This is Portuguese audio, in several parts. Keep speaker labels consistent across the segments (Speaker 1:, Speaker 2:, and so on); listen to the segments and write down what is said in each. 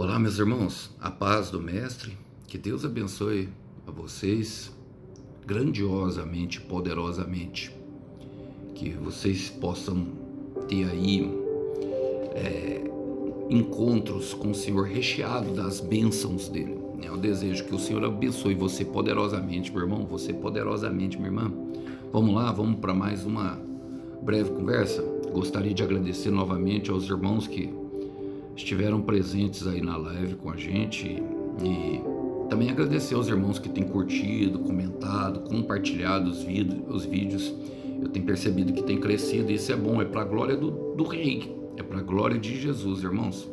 Speaker 1: Olá, meus irmãos, a paz do Mestre, que Deus abençoe a vocês grandiosamente, poderosamente, que vocês possam ter aí encontros com o Senhor recheado das bênçãos dele. Eu desejo que o Senhor abençoe você poderosamente, meu irmão, você poderosamente, minha irmã. Vamos lá, vamos para mais uma breve conversa. Gostaria de agradecer novamente aos irmãos que estiveram presentes aí na live com a gente e também agradecer aos irmãos que têm curtido, comentado, compartilhado os vídeos. Eu tenho percebido que tem crescido e isso é bom, é para a glória do Rei, é para a glória de Jesus, irmãos.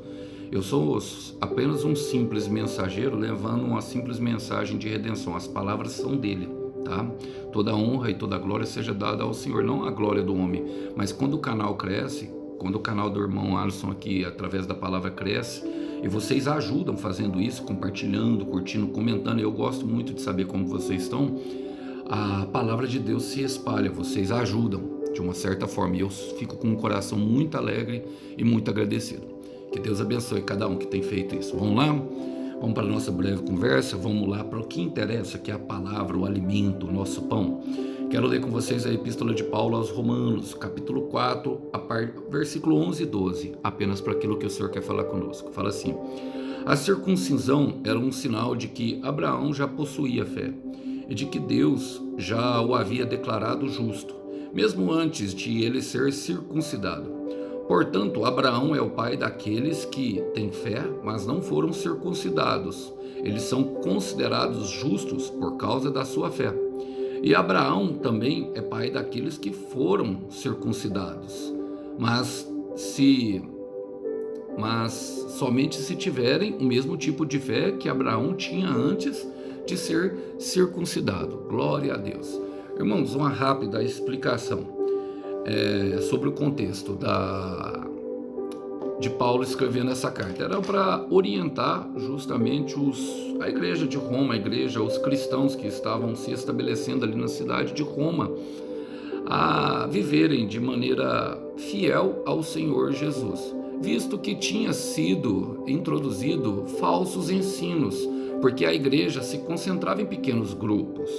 Speaker 1: Eu sou apenas um simples mensageiro levando uma simples mensagem de redenção. As palavras são dele, tá? Toda honra e toda glória seja dada ao Senhor, não a glória do homem. Mas quando o canal cresce, quando o canal do irmão Alisson aqui, através da palavra, cresce, e vocês ajudam fazendo isso, compartilhando, curtindo, comentando, eu gosto muito de saber como vocês estão, a palavra de Deus se espalha, vocês ajudam de uma certa forma, e eu fico com um coração muito alegre e muito agradecido. Que Deus abençoe cada um que tem feito isso. Vamos lá? Vamos para a nossa breve conversa, vamos lá para o que interessa, que é a palavra, o alimento, o nosso pão. Quero ler com vocês a Epístola de Paulo aos Romanos, capítulo 4, versículo 11 e 12, apenas para aquilo que o Senhor quer falar conosco. Fala assim: a circuncisão era um sinal de que Abraão já possuía fé e de que Deus já o havia declarado justo, mesmo antes de ele ser circuncidado. Portanto, Abraão é o pai daqueles que têm fé, mas não foram circuncidados. Eles são considerados justos por causa da sua fé. E Abraão também é pai daqueles que foram circuncidados, mas somente se tiverem o mesmo tipo de fé que Abraão tinha antes de ser circuncidado. Glória a Deus. Irmãos, uma rápida explicação sobre o contexto de Paulo escrevendo essa carta. Era para orientar justamente a igreja de Roma, os cristãos que estavam se estabelecendo ali na cidade de Roma, a viverem de maneira fiel ao Senhor Jesus, visto que tinha sido introduzido falsos ensinos, porque a igreja se concentrava em pequenos grupos,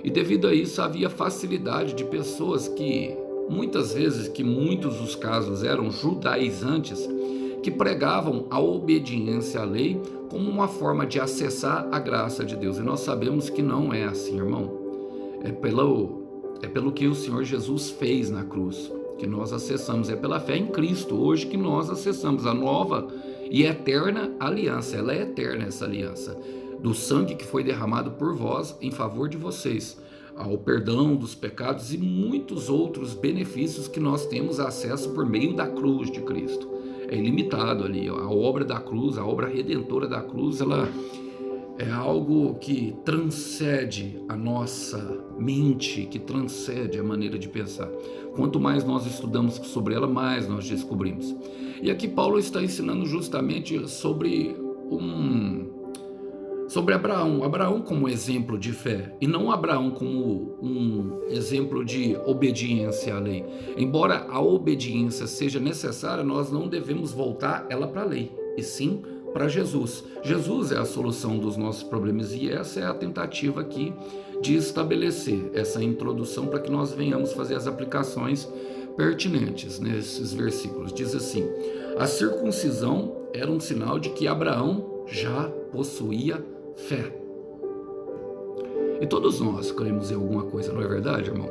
Speaker 1: e devido a isso havia facilidade de pessoas que muitos dos casos eram judaizantes, que pregavam a obediência à lei como uma forma de acessar a graça de Deus. E nós sabemos que não é assim, irmão. É pelo que o Senhor Jesus fez na cruz que nós acessamos. É pela fé em Cristo hoje que nós acessamos a nova e eterna aliança. Ela é eterna, essa aliança, do sangue que foi derramado por vós em favor de vocês, ao perdão dos pecados e muitos outros benefícios que nós temos acesso por meio da cruz de Cristo. É ilimitado ali, a obra da cruz, a obra redentora da cruz, ela é algo que transcende a nossa mente, que transcende a maneira de pensar. Quanto mais nós estudamos sobre ela, mais nós descobrimos. E aqui Paulo está ensinando justamente sobre Abraão como exemplo de fé, e não Abraão como um exemplo de obediência à lei. Embora a obediência seja necessária, nós não devemos voltar ela para a lei, e sim para Jesus. Jesus é a solução dos nossos problemas, e essa é a tentativa aqui de estabelecer essa introdução para que nós venhamos fazer as aplicações pertinentes nesses versículos. Diz assim: a circuncisão era um sinal de que Abraão já possuía fé. E todos nós cremos em alguma coisa, não é verdade, irmão?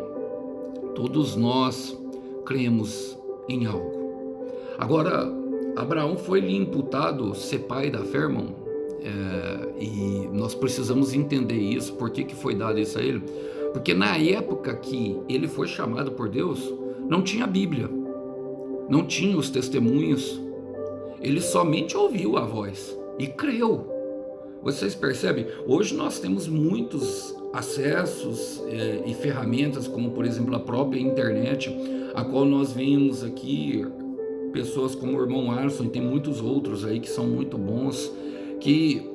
Speaker 1: Todos nós cremos em algo. Agora, Abraão foi-lhe imputado ser pai da fé, irmão, e nós precisamos entender isso. Por que foi dado isso a ele? Porque na época que ele foi chamado por Deus, não tinha Bíblia, não tinha os testemunhos, ele somente ouviu a voz e creu. Vocês percebem? Hoje nós temos muitos acessos e ferramentas, como por exemplo a própria internet, a qual nós vimos aqui pessoas como o irmão Alisson, e tem muitos outros aí que são muito bons, que,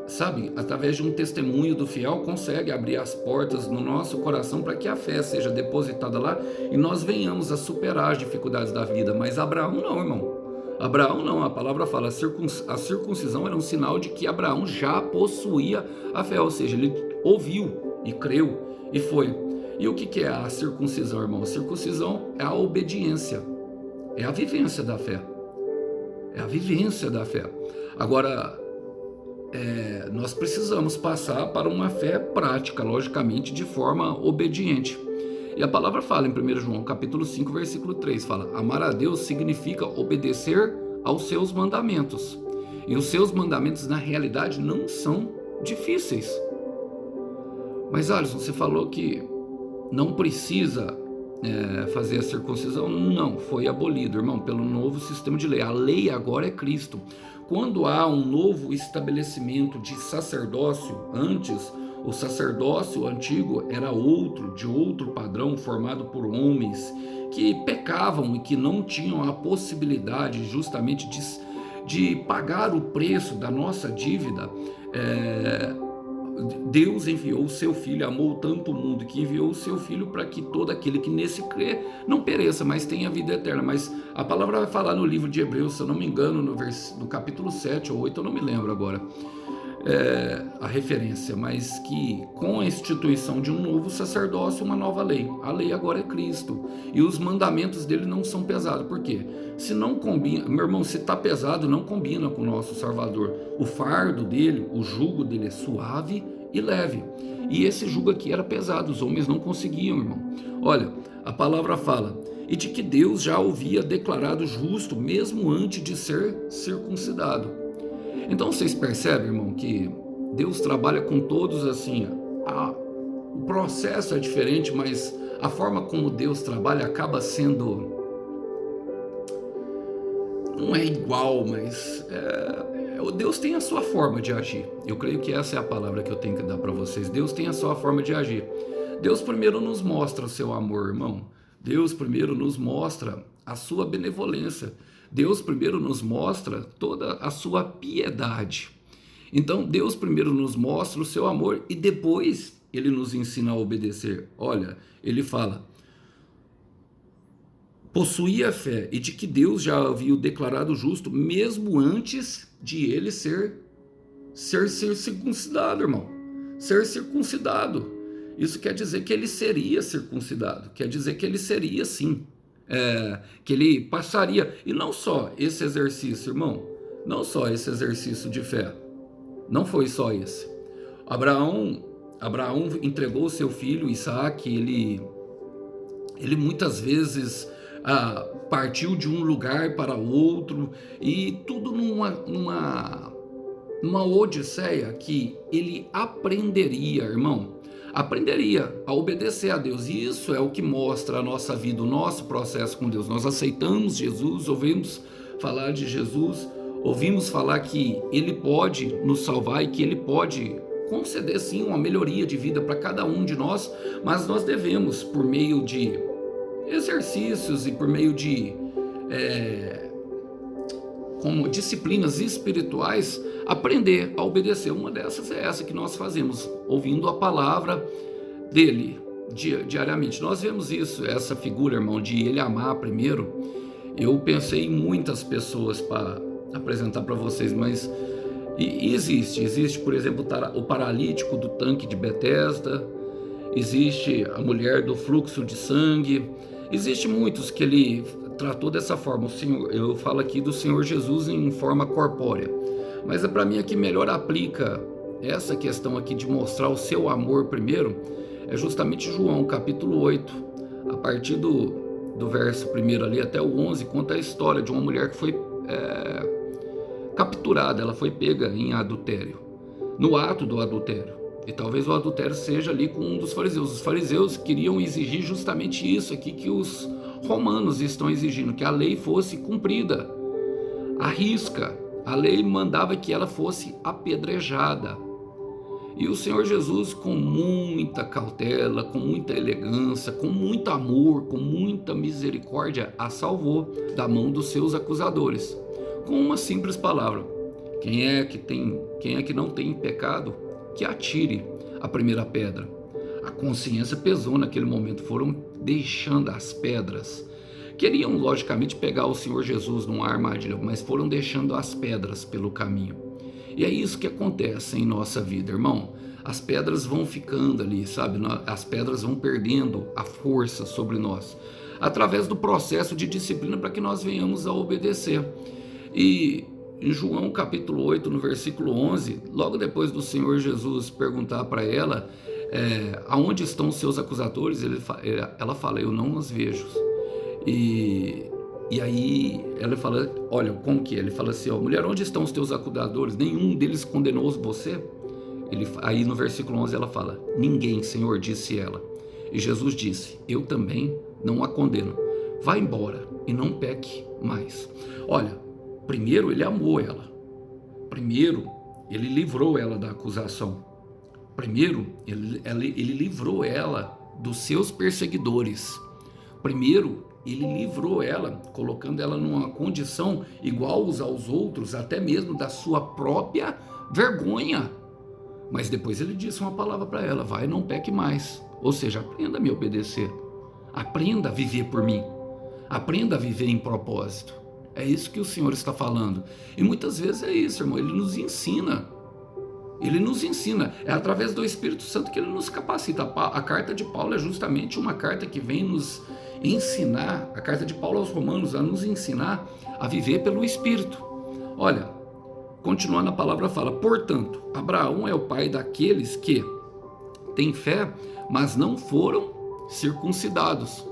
Speaker 1: sabe, através de um testemunho do fiel, consegue abrir as portas no nosso coração para que a fé seja depositada lá e nós venhamos a superar as dificuldades da vida. Mas Abraão não, irmão. Abraão não, a palavra fala, a circuncisão era um sinal de que Abraão já possuía a fé, ou seja, ele ouviu e creu e foi. E o que é a circuncisão, irmão? A circuncisão é a obediência, é a vivência da fé. É a vivência da fé. Agora, nós precisamos passar para uma fé prática, logicamente, de forma obediente. E a palavra fala em 1 João capítulo 5, versículo 3, fala: amar a Deus significa obedecer aos seus mandamentos. E os seus mandamentos, na realidade, não são difíceis. Mas, Alisson, você falou que não precisa fazer a circuncisão. Não, foi abolido, irmão, pelo novo sistema de lei. A lei agora é Cristo. Quando há um novo estabelecimento de sacerdócio, antes o sacerdócio antigo era de outro padrão, formado por homens que pecavam e que não tinham a possibilidade justamente de pagar o preço da nossa dívida. Deus enviou o seu Filho, amou tanto o mundo que enviou o seu Filho para que todo aquele que nesse crê não pereça, mas tenha vida eterna. Mas a palavra vai falar no livro de Hebreus, se eu não me engano, no capítulo 7 ou 8, eu não me lembro agora a referência, mas que com a instituição de um novo sacerdócio, uma nova lei. A lei agora é Cristo, e os mandamentos dele não são pesados. Por quê? Se não combina, meu irmão, se está pesado, não combina com o nosso Salvador. O fardo dele, o jugo dele é suave e leve. E esse jugo aqui era pesado, os homens não conseguiam, irmão. Olha, a palavra fala, e de que Deus já o havia declarado justo, mesmo antes de ser circuncidado. Então vocês percebem, irmão, que Deus trabalha com todos assim. O processo é diferente, mas a forma como Deus trabalha acaba sendo... não é igual, mas Deus tem a sua forma de agir. Eu creio que essa é a palavra que eu tenho que dar para vocês. Deus tem a sua forma de agir. Deus primeiro nos mostra o seu amor, irmão. Deus primeiro nos mostra a sua benevolência. Deus primeiro nos mostra toda a sua piedade. Então Deus primeiro nos mostra o seu amor e depois ele nos ensina a obedecer. Olha, ele fala: possuía a fé e de que Deus já havia o declarado justo mesmo antes de ele ser circuncidado, irmão. Ser circuncidado. Isso quer dizer que ele seria circuncidado. Quer dizer que ele seria, sim. Que ele passaria. E não só esse exercício, irmão. Não só esse exercício de fé. Não foi só esse. Abraão entregou seu filho Isaac. Ele muitas vezes partiu de um lugar para outro, e tudo numa odisseia que ele aprenderia, irmão, aprenderia a obedecer a Deus. E isso é o que mostra a nossa vida, o nosso processo com Deus. Nós aceitamos Jesus, ouvimos falar de Jesus, ouvimos falar que Ele pode nos salvar e que Ele pode conceder sim uma melhoria de vida para cada um de nós, mas nós devemos, por meio de exercícios e por meio de como disciplinas espirituais, aprender a obedecer. Uma dessas é essa que nós fazemos, ouvindo a palavra dele diariamente. Nós vemos isso, essa figura, irmão, de ele amar primeiro. Eu pensei em muitas pessoas para apresentar para vocês, mas existe, por exemplo, o paralítico do tanque de Betesda, existe a mulher do fluxo de sangue, existe muitos que ele tratou dessa forma. Eu falo aqui do Senhor Jesus em forma corpórea, mas para mim aqui melhor aplica essa questão aqui de mostrar o seu amor primeiro, é justamente João capítulo 8, a partir do verso 1 ali até o 11, conta a história de uma mulher que foi capturada, ela foi pega em adultério, no ato do adultério. E talvez o adultério seja ali com um dos fariseus. Os fariseus queriam exigir justamente isso aqui que os romanos estão exigindo, que a lei fosse cumprida à risca. A lei mandava que ela fosse apedrejada. E o Senhor Jesus, com muita cautela, com muita elegância, com muito amor, com muita misericórdia, a salvou da mão dos seus acusadores. Com uma simples palavra: quem é que não tem pecado, que atire a primeira pedra. A consciência pesou naquele momento, foram deixando as pedras queriam, logicamente, pegar o Senhor Jesus numa armadilha, mas foram deixando as pedras pelo caminho. E é isso que acontece em nossa vida, irmão. As pedras vão ficando ali, sabe? As pedras vão perdendo a força sobre nós, através do processo de disciplina para que nós venhamos a obedecer. E em João capítulo 8, no versículo 11, logo depois do Senhor Jesus perguntar para ela, aonde estão os seus acusadores, ela fala, eu não os vejo. E aí ela fala, olha, como que é? Ele fala assim, ó, mulher, onde estão os teus acusadores? Nenhum deles condenou você? Aí no versículo 11 ela fala, ninguém, Senhor, disse ela. E Jesus disse, eu também não a condeno. Vá embora e não peque mais. Olha, primeiro ele amou ela. Primeiro ele livrou ela da acusação. Primeiro ele livrou ela dos seus perseguidores. Primeiro ele livrou ela, colocando ela numa condição igual aos outros, até mesmo da sua própria vergonha. Mas depois ele disse uma palavra para ela, vai, não peque mais. Ou seja, aprenda a me obedecer. Aprenda a viver por mim. Aprenda a viver em propósito. É isso que o Senhor está falando. E muitas vezes é isso, irmão, ele nos ensina. Ele nos ensina, é através do Espírito Santo que ele nos capacita. A carta de Paulo é justamente uma carta que vem nos ensinar, a carta de Paulo aos Romanos, a nos ensinar a viver pelo Espírito. Olha, continuando a palavra fala, portanto, Abraão é o pai daqueles que têm fé, mas não foram circuncidados.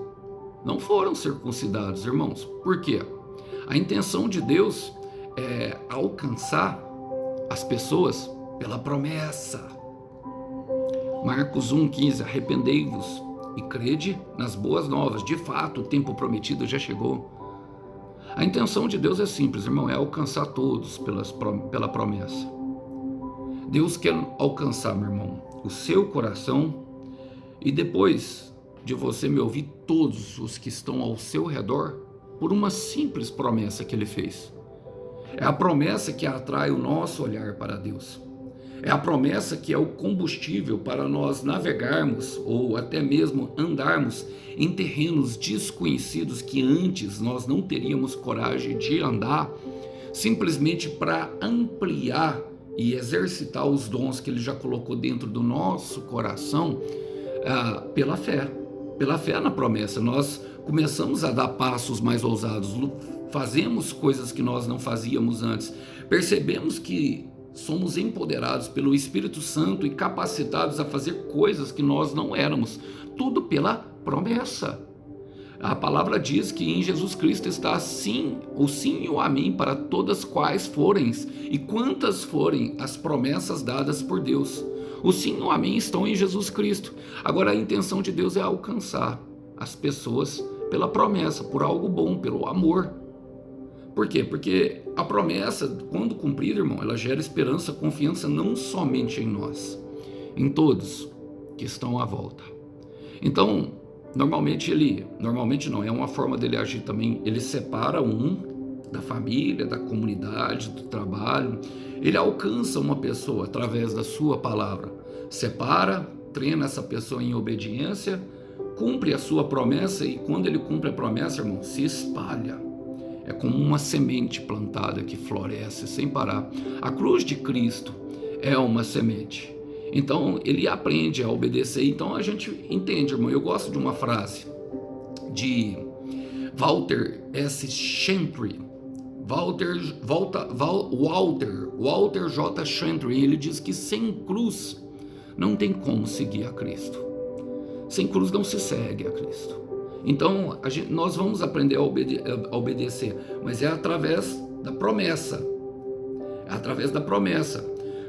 Speaker 1: Não foram circuncidados, irmãos. Por quê? A intenção de Deus é alcançar as pessoas pela promessa. Marcos 1,15, arrependei-vos e crede nas boas novas. De fato, o tempo prometido já chegou. A intenção de Deus é simples, irmão, é alcançar todos pela promessa. Deus quer alcançar, meu irmão, o seu coração e depois de você me ouvir, todos os que estão ao seu redor, por uma simples promessa que Ele fez. É a promessa que atrai o nosso olhar para Deus. É a promessa que é o combustível para nós navegarmos ou até mesmo andarmos em terrenos desconhecidos que antes nós não teríamos coragem de andar, simplesmente para ampliar e exercitar os dons que Ele já colocou dentro do nosso coração pela fé na promessa. Nós começamos a dar passos mais ousados, fazemos coisas que nós não fazíamos antes, percebemos que somos empoderados pelo Espírito Santo e capacitados a fazer coisas que nós não éramos, tudo pela promessa. A palavra diz que em Jesus Cristo está sim, o sim e o amém para todas quais forem e quantas forem as promessas dadas por Deus. O sim e o amém estão em Jesus Cristo. Agora a intenção de Deus é alcançar as pessoas pela promessa, por algo bom, pelo amor. Por quê? Porque a promessa, quando cumprida, irmão, ela gera esperança, confiança não somente em nós, em todos que estão à volta. Então, normalmente não, é uma forma dele agir também, ele separa um da família, da comunidade, do trabalho, ele alcança uma pessoa através da sua palavra, separa, treina essa pessoa em obediência, cumpre a sua promessa e quando ele cumpre a promessa, irmão, se espalha. É como uma semente plantada que floresce sem parar. A cruz de Cristo é uma semente. Então, ele aprende a obedecer. Então, a gente entende, irmão. Eu gosto de uma frase de Walter S. Chantry. Walter J. Chantry. Ele diz que sem cruz não tem como seguir a Cristo. Sem cruz não se segue a Cristo. Então, nós vamos aprender a obedecer, mas é através da promessa. É através da promessa.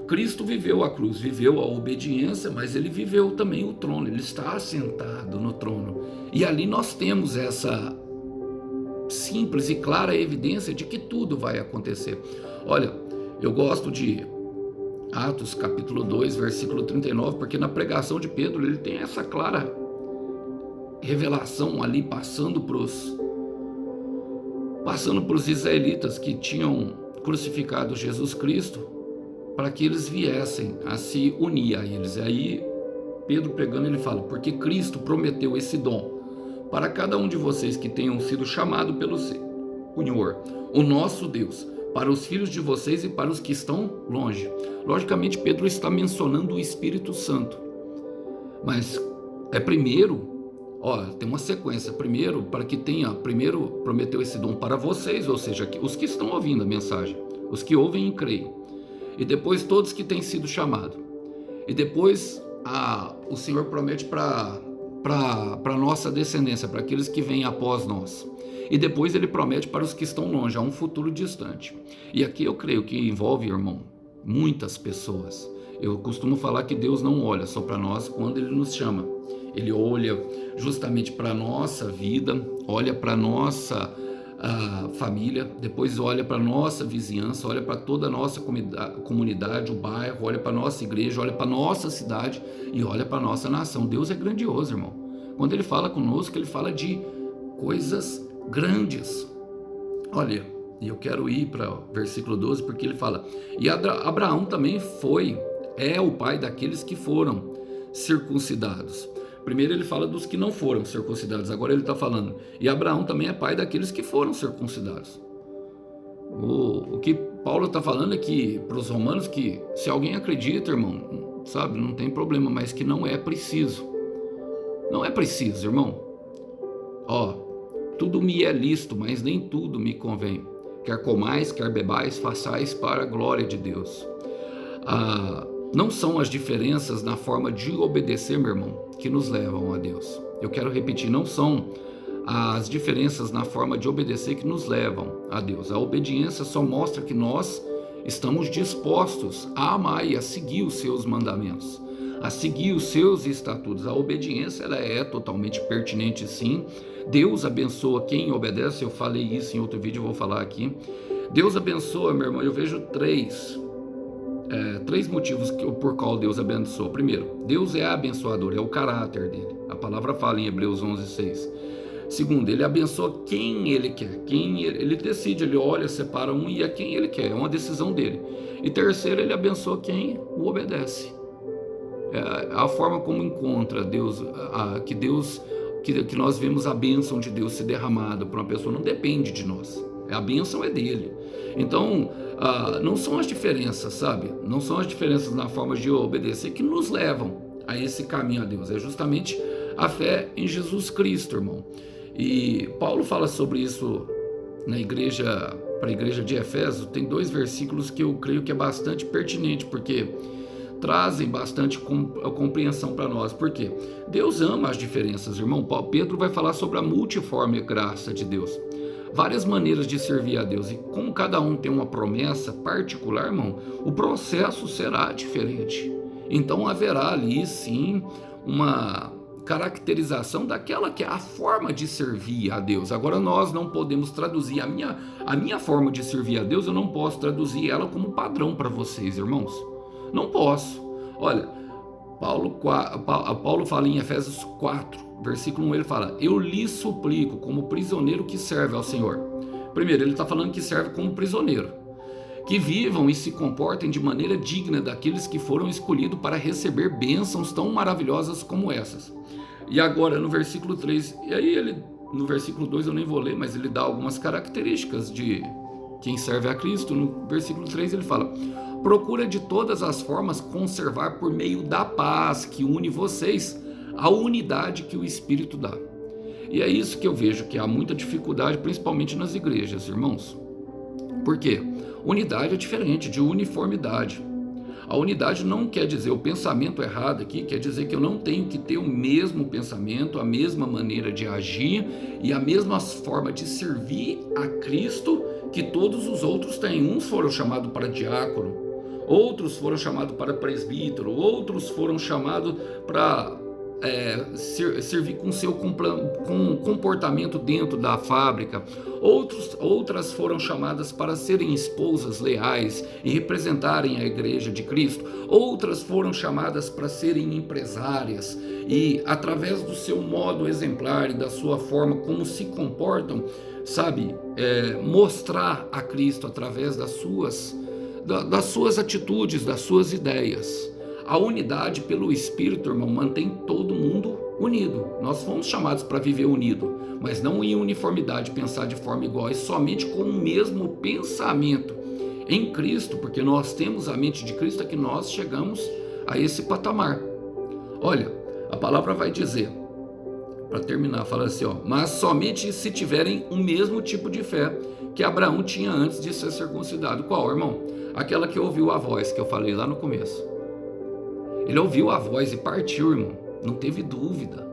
Speaker 1: Cristo viveu a cruz, viveu a obediência, mas ele viveu também o trono, ele está assentado no trono. E ali nós temos essa simples e clara evidência de que tudo vai acontecer. Olha, eu gosto de Atos capítulo 2, versículo 39, porque na pregação de Pedro ele tem essa clara revelação ali passando para os israelitas que tinham crucificado Jesus Cristo, para que eles viessem a se unir a eles. E aí Pedro pregando ele fala, porque Cristo prometeu esse dom para cada um de vocês que tenham sido chamado pelo Senhor, o nosso Deus, para os filhos de vocês e para os que estão longe. Logicamente, Pedro está mencionando o Espírito Santo, mas primeiro, tem uma sequência. Primeiro, primeiro prometeu esse dom para vocês, ou seja, os que estão ouvindo a mensagem, os que ouvem e creem, e depois todos que têm sido chamados, e depois o Senhor promete para a nossa descendência, para aqueles que vêm após nós. E depois ele promete para os que estão longe, a um futuro distante. E aqui eu creio que envolve, irmão, muitas pessoas. Eu costumo falar que Deus não olha só para nós quando Ele nos chama. Ele olha justamente para a nossa vida, olha para a nossa família, depois olha para a nossa vizinhança, olha para toda a nossa comunidade, o bairro, olha para a nossa igreja, olha para a nossa cidade e olha para a nossa nação. Deus é grandioso, irmão. Quando Ele fala conosco, Ele fala de coisas grandes. Olha, e eu quero ir para o versículo 12, porque ele fala: e Abraão também é o pai daqueles que foram circuncidados. Primeiro ele fala dos que não foram circuncidados, agora ele está falando, e Abraão também é pai daqueles que foram circuncidados. O que Paulo está falando é que, para os romanos, que se alguém acredita, irmão, sabe, não tem problema, mas que não é preciso. Não é preciso, irmão. Tudo me é lícito, mas nem tudo me convém. Quer comais, quer bebais, façais para a glória de Deus. Não são as diferenças na forma de obedecer, meu irmão, que nos levam a Deus. Eu quero repetir, não são as diferenças na forma de obedecer que nos levam a Deus. A obediência só mostra que nós estamos dispostos a amar e a seguir os seus mandamentos, a seguir os seus estatutos. A obediência, ela é totalmente pertinente, sim. Deus abençoa quem obedece. Eu falei isso em outro vídeo, eu vou falar aqui. Deus abençoa, meu irmão. Eu vejo três motivos por qual Deus abençoa. Primeiro, Deus é abençoador, é o caráter dele. A palavra fala em Hebreus 11:6. Segundo, ele abençoa quem ele quer, ele decide, ele olha, separa um e é quem ele quer, é uma decisão dele. E terceiro, ele abençoa quem o obedece. A forma como encontra Deus, que nós vemos a bênção de Deus se derramada para uma pessoa, não depende de nós. A bênção é dele. Então, não são as diferenças, sabe? Não são as diferenças na forma de obedecer que nos levam a esse caminho a Deus. É justamente a fé em Jesus Cristo, irmão. E Paulo fala sobre isso para a igreja de Efésios. Tem 2 versículos que eu creio que é bastante pertinente, porque trazem bastante compreensão para nós. Por quê? Deus ama as diferenças, irmão. Pedro vai falar sobre a multiforme graça de Deus. Várias maneiras de servir a Deus. E como cada um tem uma promessa particular, irmão, o processo será diferente. Então haverá ali, sim, uma caracterização daquela que é a forma de servir a Deus. Agora nós não podemos traduzir a minha forma de servir a Deus, eu não posso traduzir ela como padrão para vocês, irmãos. Não posso. Olha, Paulo fala em Efésios 4, versículo 1, ele fala: eu lhe suplico, como prisioneiro que serve ao Senhor. Primeiro, ele está falando que serve como prisioneiro, que vivam e se comportem de maneira digna daqueles que foram escolhidos para receber bênçãos tão maravilhosas como essas. E agora, no versículo 3, e aí no versículo 2 eu nem vou ler, mas ele dá algumas características de quem serve a Cristo. No versículo 3 ele fala: procura de todas as formas conservar por meio da paz que une vocês a unidade que o Espírito dá. E é isso que eu vejo que há muita dificuldade, principalmente nas igrejas, irmãos. Por quê? Unidade é diferente de uniformidade. A unidade não quer dizer o pensamento errado aqui, quer dizer que eu não tenho que ter o mesmo pensamento, a mesma maneira de agir e a mesma forma de servir a Cristo que todos os outros têm. Uns foram chamados para diácono, outros foram chamados para presbítero, outros foram chamados para servir com seu comportamento dentro da fábrica. Outras foram chamadas para serem esposas leais e representarem a igreja de Cristo. Outras foram chamadas para serem empresárias e, através do seu modo exemplar e da sua forma como se comportam, sabe, mostrar a Cristo através das suas atitudes, das suas ideias. A unidade pelo Espírito, irmão, mantém todo mundo unido. Nós fomos chamados para viver unido, mas não em uniformidade, pensar de forma igual, e somente com o mesmo pensamento em Cristo, porque nós temos a mente de Cristo, é que nós chegamos a esse patamar. Olha, a palavra vai dizer, para terminar, fala assim, mas somente se tiverem o mesmo tipo de fé que Abraão tinha antes de ser circuncidado. Qual, irmão? Aquela que ouviu a voz que eu falei lá no começo. Ele ouviu a voz e partiu, irmão, não teve dúvida.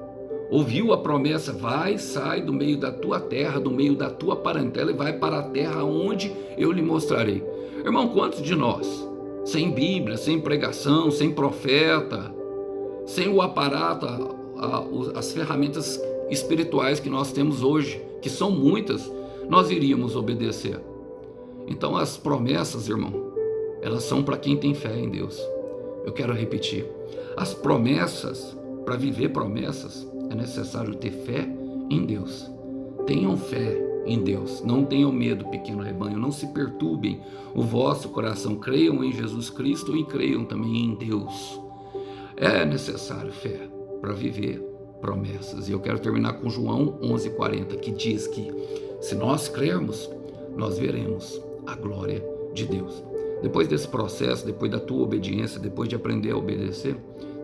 Speaker 1: Ouviu a promessa, vai, sai do meio da tua terra, do meio da tua parentela e vai para a terra onde eu lhe mostrarei. Irmão, quantos de nós, sem Bíblia, sem pregação, sem profeta, sem o aparato, as ferramentas espirituais que nós temos hoje, que são muitas, nós iríamos obedecer? Então as promessas, irmão, elas são para quem tem fé em Deus. Eu quero repetir, as promessas, para viver promessas, é necessário ter fé em Deus. Tenham fé em Deus, não tenham medo, pequeno rebanho, não se perturbem o vosso coração, creiam em Jesus Cristo e creiam também em Deus. É necessário fé para viver promessas. E eu quero terminar com João 11:40, que diz que se nós crermos, nós veremos a glória de Deus. Depois desse processo, depois da tua obediência, depois de aprender a obedecer,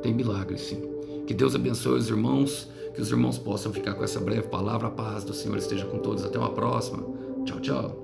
Speaker 1: tem milagre sim. Que Deus abençoe os irmãos, que os irmãos possam ficar com essa breve palavra. A paz do Senhor esteja com todos. Até uma próxima. Tchau, tchau.